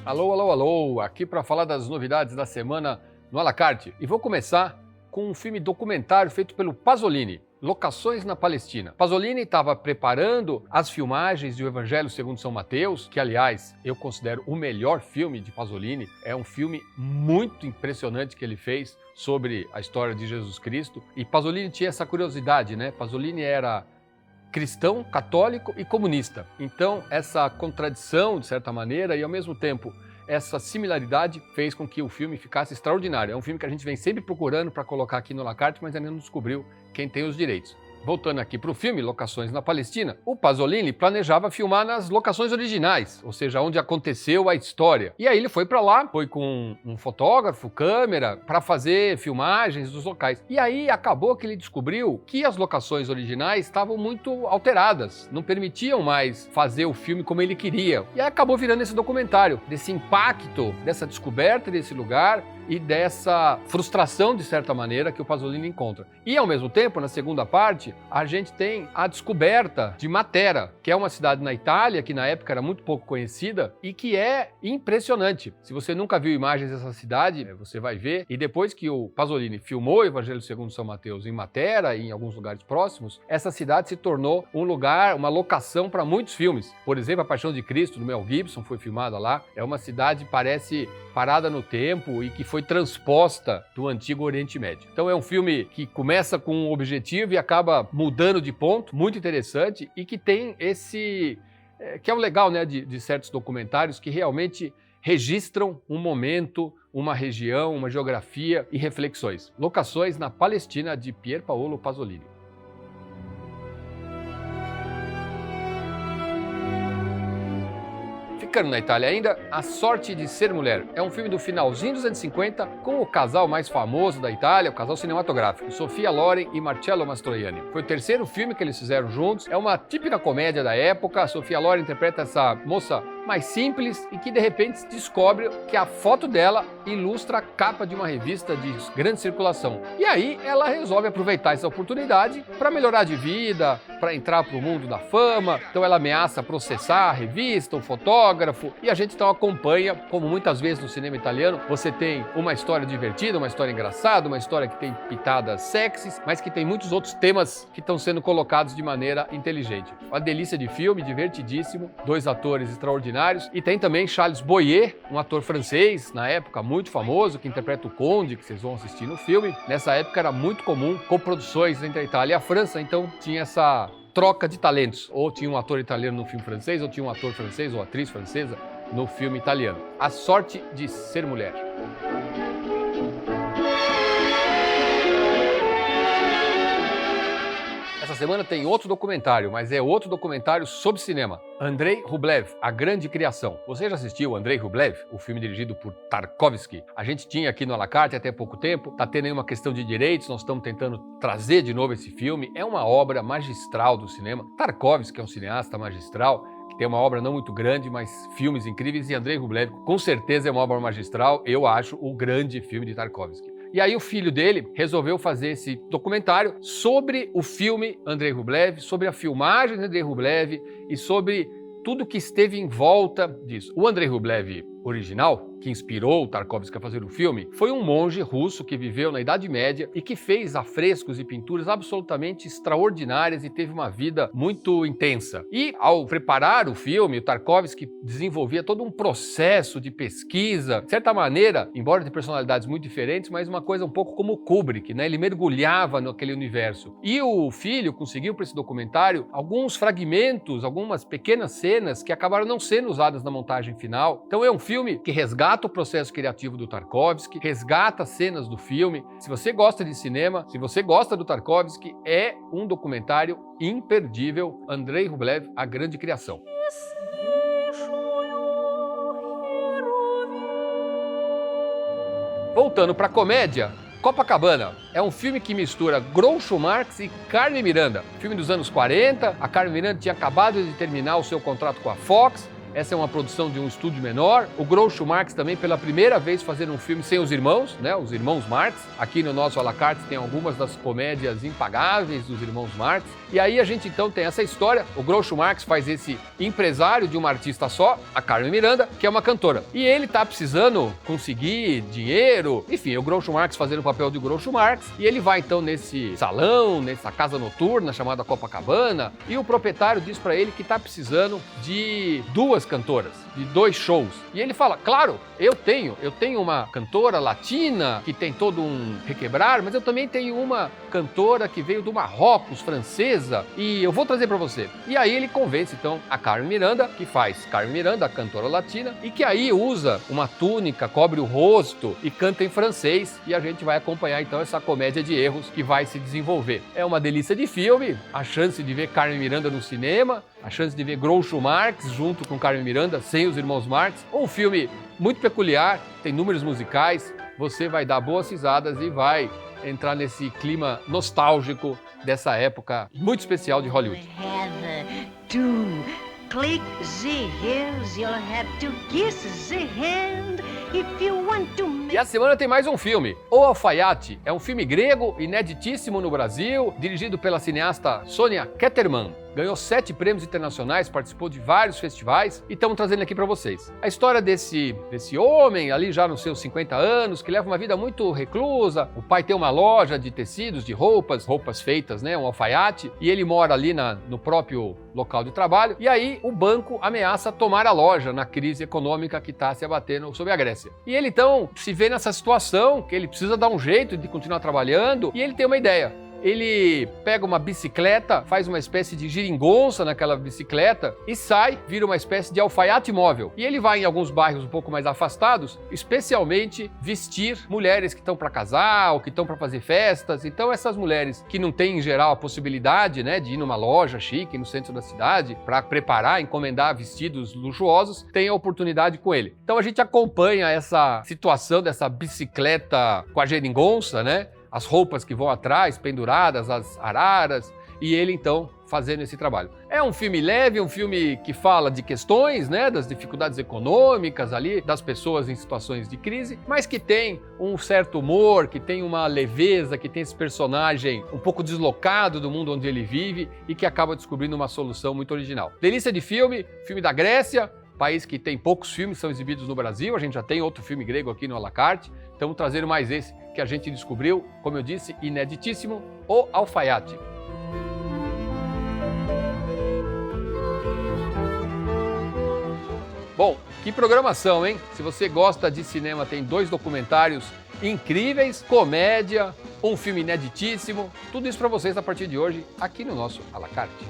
Alô, alô, alô, aqui para falar das novidades da semana no à la carte. E vou começar com um filme documentário feito pelo Pasolini, Locações na Palestina. Pasolini estava preparando as filmagens de O Evangelho segundo São Mateus, que, aliás, eu considero o melhor filme de Pasolini. É um filme muito impressionante que ele fez sobre a história de Jesus Cristo. E Pasolini tinha essa curiosidade, né? Pasolini era cristão, católico e comunista. Então, essa contradição, de certa maneira, e ao mesmo tempo essa similaridade fez com que o filme ficasse extraordinário. É um filme que a gente vem sempre procurando para colocar aqui no à la carte, mas ainda não descobriu quem tem os direitos. Voltando aqui para o filme, Locações na Palestina, o Pasolini planejava filmar nas locações originais, ou seja, onde aconteceu a história. E aí ele foi para lá, foi com um fotógrafo, câmera, para fazer filmagens dos locais. E aí acabou que ele descobriu que as locações originais estavam muito alteradas, não permitiam mais fazer o filme como ele queria. E aí acabou virando esse documentário, desse impacto, dessa descoberta desse lugar e dessa frustração, de certa maneira, que o Pasolini encontra. E, ao mesmo tempo, na segunda parte, a gente tem a descoberta de Matera, que é uma cidade na Itália, que na época era muito pouco conhecida e que é impressionante. Se você nunca viu imagens dessa cidade, você vai ver. E depois que o Pasolini filmou o Evangelho segundo São Mateus em Matera e em alguns lugares próximos, essa cidade se tornou um lugar, uma locação para muitos filmes. Por exemplo, A Paixão de Cristo, do Mel Gibson, foi filmada lá. É uma cidade, parece, parada no tempo e que foi transposta do antigo Oriente Médio. Então é um filme que começa com um objetivo e acaba mudando de ponto, muito interessante, e que tem esse... que é o legal, né, de certos documentários que realmente registram um momento, uma região, uma geografia e reflexões. Locações na Palestina, de Pier Paolo Pasolini. Ficando na Itália ainda, A Sorte de Ser Mulher. É um filme do finalzinho dos anos 50 com o casal mais famoso da Itália, o casal cinematográfico, Sofia Loren e Marcello Mastroianni. Foi o terceiro filme que eles fizeram juntos. É uma típica comédia da época. A Sofia Loren interpreta essa moça mais simples e que de repente descobre que a foto dela ilustra a capa de uma revista de grande circulação. E aí ela resolve aproveitar essa oportunidade para melhorar de vida, para entrar para o mundo da fama. Então ela ameaça processar a revista, o fotógrafo, e a gente então acompanha, como muitas vezes no cinema italiano, você tem uma história divertida, uma história engraçada, uma história que tem pitadas sexys, mas que tem muitos outros temas que estão sendo colocados de maneira inteligente. Uma delícia de filme, divertidíssimo, dois atores extraordinários. E tem também Charles Boyer, um ator francês, na época muito famoso, que interpreta o Conde, que vocês vão assistir no filme. Nessa época era muito comum coproduções entre a Itália e a França, então tinha essa troca de talentos. Ou tinha um ator italiano no filme francês, ou tinha um ator francês ou atriz francesa no filme italiano. A Sorte de Ser Mulher. Essa semana tem outro documentário, mas é outro documentário sobre cinema. Andrei Rublev, A Grande Criação. Você já assistiu Andrei Rublev, o filme dirigido por Tarkovsky? A gente tinha aqui no à la carte até pouco tempo, tá tendo aí uma questão de direitos, nós estamos tentando trazer de novo esse filme. É uma obra magistral do cinema. Tarkovsky é um cineasta magistral, que tem uma obra não muito grande, mas filmes incríveis, e Andrei Rublev com certeza é uma obra magistral, eu acho o grande filme de Tarkovsky. E aí o filho dele resolveu fazer esse documentário sobre o filme Andrei Rublev, sobre a filmagem de Andrei Rublev e sobre tudo que esteve em volta disso. O Andrei Rublev original, que inspirou o Tarkovsky a fazer o filme, foi um monge russo que viveu na Idade Média e que fez afrescos e pinturas absolutamente extraordinárias e teve uma vida muito intensa. E ao preparar o filme, o Tarkovsky desenvolvia todo um processo de pesquisa, de certa maneira, embora de personalidades muito diferentes, mas uma coisa um pouco como o Kubrick, né? Ele mergulhava naquele universo. E o filho conseguiu para esse documentário alguns fragmentos, algumas pequenas cenas que acabaram não sendo usadas na montagem final. Então é um filme que resgata o processo criativo do Tarkovsky, resgata cenas do filme. Se você gosta de cinema, se você gosta do Tarkovsky, é um documentário imperdível. Andrei Rublev, A Grande Criação. Voltando para a comédia, Copacabana é um filme que mistura Groucho Marx e Carmen Miranda. Filme dos anos 40, a Carmen Miranda tinha acabado de terminar o seu contrato com a Fox Essa é uma produção de um estúdio menor. O Groucho Marx também, pela primeira vez, fazendo um filme sem os irmãos, né? Os irmãos Marx. Aqui no nosso à la carte tem algumas das comédias impagáveis dos irmãos Marx. E aí a gente então tem essa história. O Groucho Marx faz esse empresário de uma artista só, a Carmen Miranda, que é uma cantora. E ele tá precisando conseguir dinheiro. Enfim, o Groucho Marx fazendo o papel de Groucho Marx. E ele vai então nesse salão, nessa casa noturna chamada Copacabana. E o proprietário diz pra ele que tá precisando de 2 cantoras, de 2 shows. E ele fala, claro, eu tenho uma cantora latina que tem todo um requebrar, mas eu também tenho uma cantora que veio do Marrocos, francesa, e eu vou trazer pra você. E aí ele convence então a Carmen Miranda, que faz Carmen Miranda, a cantora latina, e que aí usa uma túnica, cobre o rosto e canta em francês, e a gente vai acompanhar então essa comédia de erros que vai se desenvolver. É uma delícia de filme, a chance de ver Carmen Miranda no cinema, a chance de ver Groucho Marx junto com Carmen Miranda, sem os irmãos Marx. Um filme muito peculiar, tem números musicais, você vai dar boas risadas e vai entrar nesse clima nostálgico dessa época muito especial de Hollywood. Click the heels, you'll have to kiss the hand if you want to make... E a semana tem mais um filme, O Alfaiate. É um filme grego, ineditíssimo no Brasil, dirigido pela cineasta Sonia Ketterman. Ganhou 7 prêmios internacionais, participou de vários festivais e estamos trazendo aqui para vocês. A história desse homem, ali já nos seus 50 anos, que leva uma vida muito reclusa. O pai tem uma loja de tecidos, de roupas feitas, né, um alfaiate, e ele mora ali no próprio local de trabalho. E aí o banco ameaça tomar a loja na crise econômica que está se abatendo sobre a Grécia. E ele então se vê nessa situação, que ele precisa dar um jeito de continuar trabalhando, e ele tem uma ideia. Ele pega uma bicicleta, faz uma espécie de geringonça naquela bicicleta e sai, vira uma espécie de alfaiate móvel. E ele vai em alguns bairros um pouco mais afastados, especialmente vestir mulheres que estão para casar ou que estão para fazer festas. Então essas mulheres que não têm em geral a possibilidade, né, de ir numa loja chique no centro da cidade para preparar, encomendar vestidos luxuosos, têm a oportunidade com ele. Então a gente acompanha essa situação dessa bicicleta com a geringonça, né? As roupas que vão atrás, penduradas, as araras, e ele então fazendo esse trabalho. É um filme leve, um filme que fala de questões, né, das dificuldades econômicas ali, das pessoas em situações de crise, mas que tem um certo humor, que tem uma leveza, que tem esse personagem um pouco deslocado do mundo onde ele vive e que acaba descobrindo uma solução muito original. Delícia de filme, filme da Grécia, país que tem poucos filmes são exibidos no Brasil, a gente já tem outro filme grego aqui no à la carte, estamos trazendo mais esse que a gente descobriu, como eu disse, ineditíssimo, O Alfaiate. Bom, que programação, hein? Se você gosta de cinema, tem 2 documentários incríveis, comédia, um filme ineditíssimo, tudo isso para vocês a partir de hoje aqui no nosso à la carte.